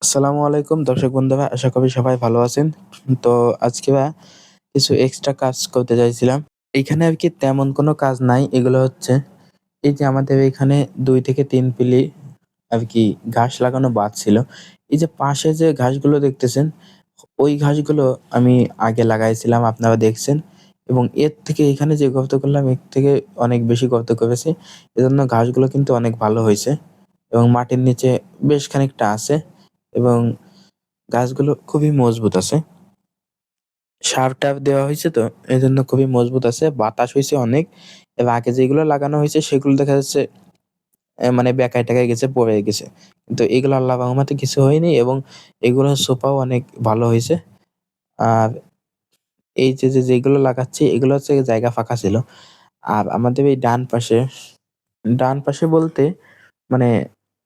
আসসালামু আলাইকুম দর্শক বন্ধুরা, আশা করি সবাই ভালো আছেন। তো আজকে কিছু এক্সট্রা কাজ করতে চাইছিলাম। এইখানে আরকি তেমন কোনো কাজ নাই। এগুলো হচ্ছে এই যে আমাদের এখানে ২ থেকে ৩ পিলি আরকি ঘাস লাগানো বাদ ছিল। এই যে পাশে যে ঘাসগুলো দেখতেছেন, ওই ঘাসগুলো আমি আগে লাগাইছিলাম, আপনারা দেখছেন। এবং এর থেকে এখানে যে গর্ত করলাম এর থেকে অনেক বেশি গর্ত করেছি। এজন্য ঘাসগুলো কিন্তু অনেক ভালো হইছে এবং মাটির নিচে বেশ খানিকটা আছে এবং গাছগুলো খুবই মজবুত আছে। সার-টার দেওয়া হইছে তো এজন্য খুবই মজবুত আছে। বাতাস হইছে অনেক এবং আগে যেগুলো লাগানো হইছে সেগুলো দেখা যাচ্ছে মানে বেঁকায়-টেকায় গেছে, পড়ে গেছে। কিন্তু এগুলো আল্লাহর রহমতে কিছু হয়নি এবং এগুলোর সোপাও অনেক ভালো হইছে। আর এই যেগুলো লাগাচ্ছি এগুলো হচ্ছে জায়গা ফাঁকা ছিল। আর আমাদের এই ডান পাশে বলতে মানে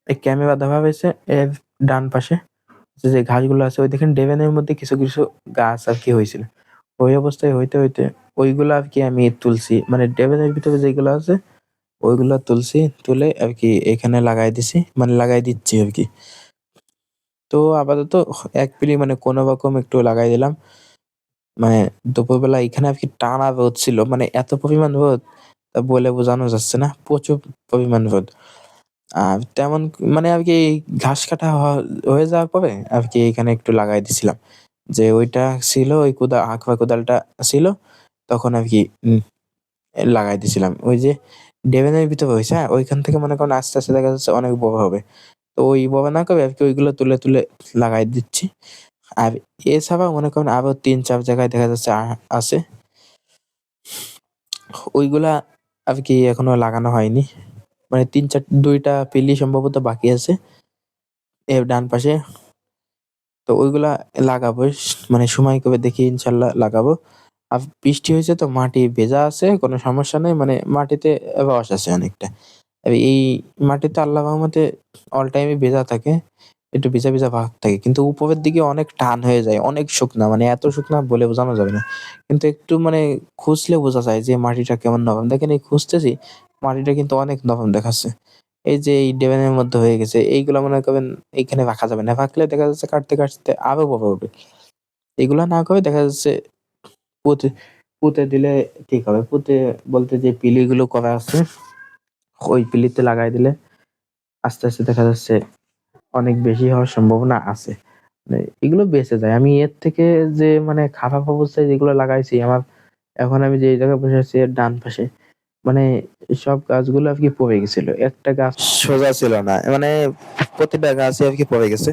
এই ক্যামে বাঁধা হয়েছে এর ডান পাশে যে ঘাসগুলো আছে ওই দেখেন ডেরেনের মধ্যে কিছু গাছ আরকি হইছিল। ওই অবস্থায় হইতে ওইগুলা আরকি আমি তুলছি। মানে ডেরেনের ভিতরে যেগুলো আছে ওইগুলা তুলছি, তুলে আরকি এখানে লাগাই দিছি। মানে লাগাই দিচ্ছি আরকি। তো আপাতত ১ পিলি মানে কোনরকম একটু লাগাই দিলাম। মানে দুপুরবেলা এখানে আরকি টানা রোদ ছিল। মানে এত পরিমাণ রোদ তা বলে বোঝানো যাচ্ছে না। প্রচুর পরিমাণ রোদ। আর তেমন মানে আরকি ঘাস কাটা হয়ে যাওয়ার পরে আরকি এখানে একটু লাগাই দিছিলাম। যে ওইটা ছিল ওই হাঁকড়া কোদালটা ছিল তখন আরকি লাগাই দিছিলাম। ওই যে ড্রেনের ভিতরে হইছে, হ্যাঁ? ওইখান থেকে মনে করেন আস্তে দেখা যাচ্ছে অনেক বড় হবে। তো ওই বড় না করে আরকি ওইগুলো তুলে লাগাই দিচ্ছি। আর এছাড়াও মনে করেন আরো ৩-৪ জায়গায় দেখা যাচ্ছে আছে। ওইগুলা আরকি এখনো লাগানো হয়নি। মানে ২ টা পিলি সম্ভবত বাকি আছে এর ডান পাশে। তো ওইগুলা লাগাবো। মানে সময় করে দেখি ইনশাআল্লাহ লাগাবো। আর বৃষ্টি হয়েছে তো মাটি ভেজা আছে, কোনো সমস্যা নাই। মানে মাটিতে রস আছে অনেকটা। আর এই মাটিতে আল্লাহর রহমতে অল টাইমই ভেজা থাকে। একটু ভিজা ভাব থাকে। কিন্তু উপরের দিকে অনেক টান হয়ে যায়। অনেক শুকনা। মানে এত শুকনা বলে বোঝানো যাবে না। কিন্তু একটু মানে খুঁজলে বোঝা যায় যে মাটিটা কেমন নরম। দেখেন এই খুঁজতেছি, মাটিটা কিন্তু অনেক নরম দেখাচ্ছে। এই যে এই ড্রেনের মধ্যে হয়ে গেছে। এইগুলা মনে করেন এইখানে রাখা যাবে না। রাখলে দেখা যাচ্ছে কাটতে আরো বড় হবে। এগুলা না করে দেখা যাচ্ছে পুঁতে পুঁতে দিলে ঠিক হবে। পুঁতে বলতে যে পিলিগুলো করা আছে, ওই পিলিতে লাগাই দিলে আস্তে দেখা যাচ্ছে অনেক বেশি হওয়ার সম্ভাবনা আছে। মানে এগুলো বেঁচে যায়। আমি এর থেকে যে মানে খারাপ অবস্থায় যেগুলো লাগাইছি এখন আমি যে জায়গায় বসে আছি এর ডান পাশে, মানে সব গাছগুলো আরকি পড়ে গেছিল। একটা গাছ সোজা ছিল না। মানে প্রতিটা গাছই আরকি পড়ে গেছে।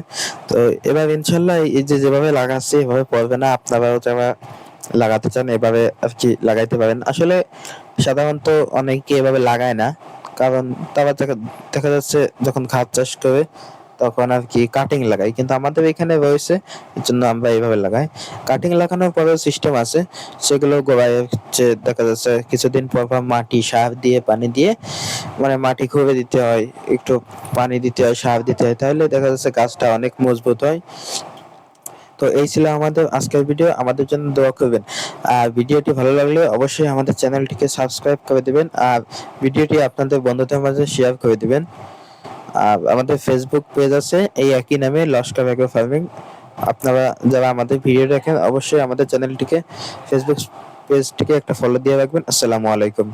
তো এবার ইনশাআল্লাহ এই যে যেভাবে লাগাচ্ছি এভাবে পড়বে না। আপনারাও যারা লাগাতে চান এভাবে আরকি লাগাইতে পারেন। আসলে সাধারণত অনেকে এভাবে লাগায় না। কারণ তারা দেখা যাচ্ছে যখন খাত চাষ করে তখন আরকি কাটিং লাগায়। কিন্তু আমাদের এখানে রয়েছে এজন্য আমরা এভাবে লাগাই। কাটিং লাগানোর পরেও সিস্টেম আছে। সেগুলো গোড়ায় হচ্ছে দেখা যাচ্ছে কিছুদিন পর মাটি, সার দিয়ে, পানি দিয়ে মানে মাটি খুঁড়ে দিতে হয়, একটু পানি দিতে হয়, সার দিতে হয়। তাহলে দেখা যাচ্ছে গাছটা অনেক মজবুত হয়। তো এই ছিল আমাদের আজকের ভিডিও। আমাদের জন্য দোয়া করবেন। আর ভিডিওটি ভালো লাগলে অবশ্যই আমাদের চ্যানেলটিকে সাবস্ক্রাইব করে দিবেন। আর ভিডিওটি আপনাদের বন্ধুদের মাঝে শেয়ার করে দিবেন। আর আমাদের ফেসবুক পেজ আছে এই একই নামে লস্কর এগ্রো ফার্মিং। আপনারা যারা আমাদের ভিডিও দেখেন অবশ্যই আমাদের চ্যানেলটিকে ফেসবুক পেজটিকে একটা ফলো দিয়ে রাখবেন। আসসালামু আলাইকুম।